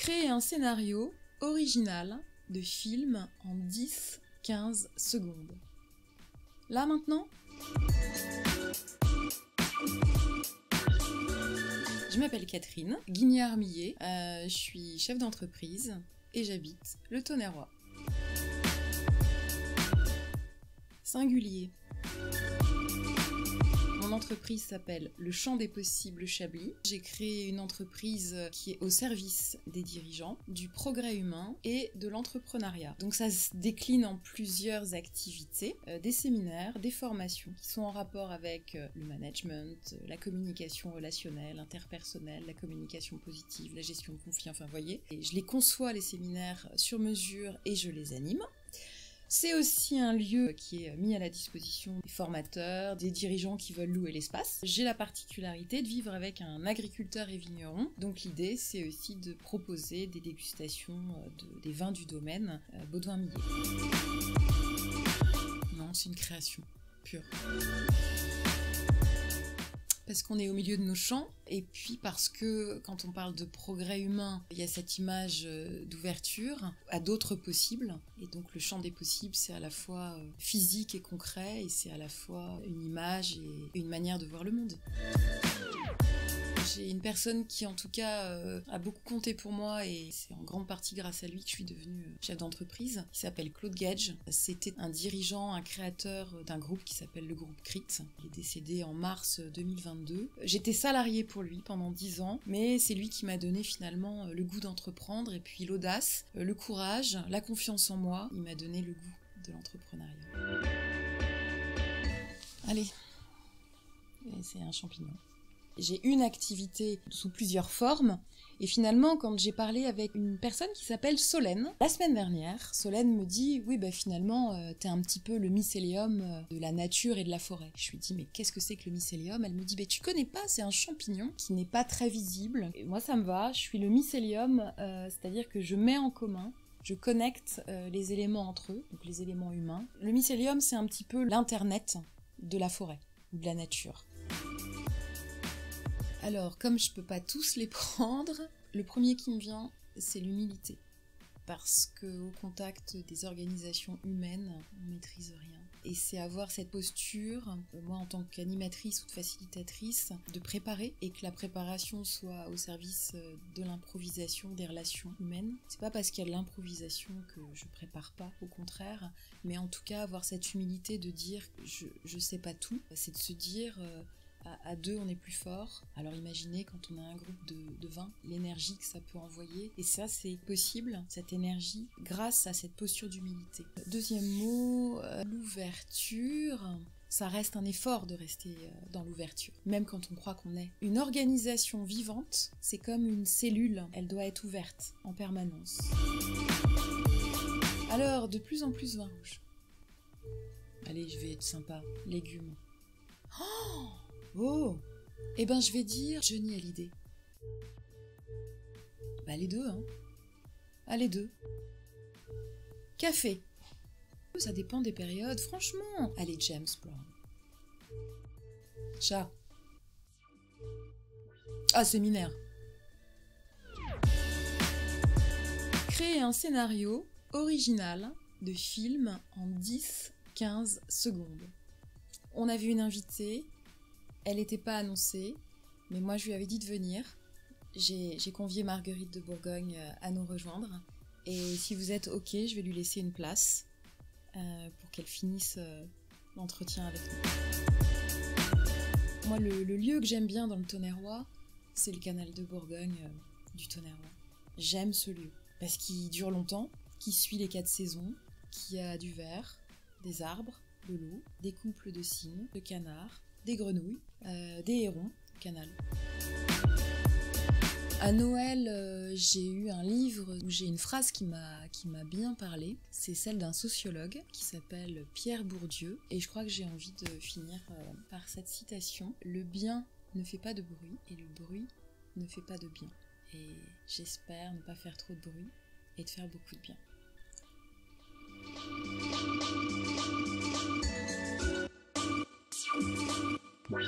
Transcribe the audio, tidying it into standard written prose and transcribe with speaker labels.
Speaker 1: Créer un scénario original de film en 10-15 secondes. Là maintenant, je m'appelle Catherine Guignard-Millet, je suis chef d'entreprise et j'habite le Tonnerrois. Singulier. Mon entreprise s'appelle Le Champ des Possibles Chablis. J'ai créé une entreprise qui est au service des dirigeants, du progrès humain et de l'entrepreneuriat. Donc ça se décline en plusieurs activités, des séminaires, des formations qui sont en rapport avec le management, la communication relationnelle, interpersonnelle, la communication positive, la gestion de conflits, enfin vous voyez. Et je les conçois, les séminaires, sur mesure et je les anime. C'est aussi un lieu qui est mis à la disposition des formateurs, des dirigeants qui veulent louer l'espace. J'ai la particularité de vivre avec un agriculteur et vigneron, donc l'idée c'est aussi de proposer des dégustations des vins du domaine Baudouin-Millet. Non, c'est une création pure. Parce qu'on est au milieu de nos champs, et puis parce que quand on parle de progrès humain, il y a cette image d'ouverture à d'autres possibles. Et donc le champ des possibles, c'est à la fois physique et concret, et c'est à la fois une image et une manière de voir le monde. J'ai une personne qui en tout cas a beaucoup compté pour moi et c'est en grande partie grâce à lui que je suis devenue chef d'entreprise. Il s'appelle Claude Gage. C'était un dirigeant, un créateur d'un groupe qui s'appelle le groupe CRIT. Il est décédé en mars 2022. J'étais salariée pour lui pendant 10 ans, mais c'est lui qui m'a donné finalement le goût d'entreprendre et puis l'audace, le courage, la confiance en moi. Il m'a donné le goût de l'entrepreneuriat. Allez, c'est un champignon. J'ai une activité sous plusieurs formes et finalement quand j'ai parlé avec une personne qui s'appelle Solène, la semaine dernière, Solène me dit « Oui, finalement, t'es un petit peu le mycélium de la nature et de la forêt. » Je lui dis « Mais qu'est-ce que c'est que le mycélium ?» Elle me dit « Tu connais pas, c'est un champignon qui n'est pas très visible. » Et moi ça me va, je suis le mycélium, c'est-à-dire que je mets en commun, je connecte les éléments entre eux, donc les éléments humains. Le mycélium c'est un petit peu l'internet de la forêt ou de la nature. Alors, comme je peux pas tous les prendre, le premier qui me vient, c'est l'humilité. Parce qu'au contact des organisations humaines, on ne maîtrise rien. Et c'est avoir cette posture, moi en tant qu'animatrice ou de facilitatrice, de préparer et que la préparation soit au service de l'improvisation des relations humaines. C'est pas parce qu'il y a de l'improvisation que je prépare pas, au contraire, mais en tout cas avoir cette humilité de dire je sais pas tout, c'est de se dire à deux on est plus fort. Alors imaginez quand on a un groupe de 20, l'énergie que ça peut envoyer, et ça c'est possible, cette énergie, grâce à cette posture d'humilité. Deuxième mot, l'ouverture. Ça reste un effort de rester dans l'ouverture, même quand on croit qu'on est. Une organisation vivante, c'est comme une cellule, elle doit être ouverte en permanence. Alors, de plus en plus vin rouge. Allez, je vais être sympa, légumes. Oh, eh ben je vais dire Johnny Hallyday. Les deux, hein. Les deux. Café. Ça dépend des périodes, franchement. Allez, James Brown. Chat. Séminaire. Créer un scénario original de film en 10-15 secondes. On a vu une invitée. Elle n'était pas annoncée, mais moi je lui avais dit de venir. J'ai convié Marguerite de Bourgogne à nous rejoindre. Et si vous êtes OK, je vais lui laisser une place pour qu'elle finisse l'entretien avec nous. Moi, le lieu que j'aime bien dans le Tonnerrois, c'est le canal de Bourgogne du Tonnerrois. J'aime ce lieu parce qu'il dure longtemps, qu'il suit les 4 saisons, qu'il y a du vert, des arbres, de l'eau, des couples de cygnes, de canards, des grenouilles, des hérons, canal. À Noël, j'ai eu un livre où j'ai une phrase qui m'a bien parlé. C'est celle d'un sociologue qui s'appelle Pierre Bourdieu. Et je crois que j'ai envie de finir par cette citation. Le bien ne fait pas de bruit et le bruit ne fait pas de bien. Et j'espère ne pas faire trop de bruit et de faire beaucoup de bien. Oui.